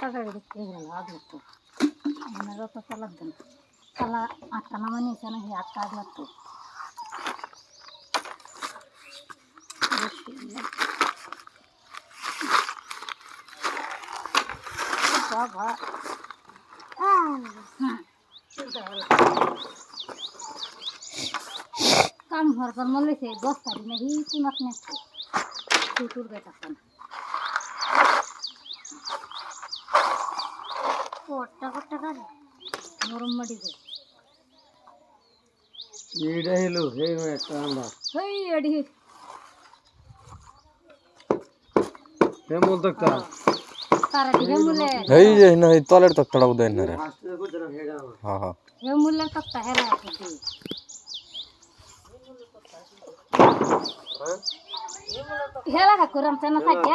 টাকা দেখতে গেল আজ তো মানে যত চালাক দেন চালা 8টা নামা নিয়েছে নাকি 8টা আজ লাগতো বাবা কাম হওয়ার পর মনে হয়েছে 10 তারিখ নাকি কোনাক নেছে চুতুর বেটা কান কোটটা কোটটা কার নরম মাটি দে এইটা হলো এই একটা আমরা হেই এডি হেমল তক্তা তারা দিকে মুলে এই যে না এই তলের তক্তাটা উদয় না রে আস্তে করে হেডা হ্যাঁ হ্যাঁ হে মুলে তক্তা হেলা আছে হেলা কা করাম চানা থাকে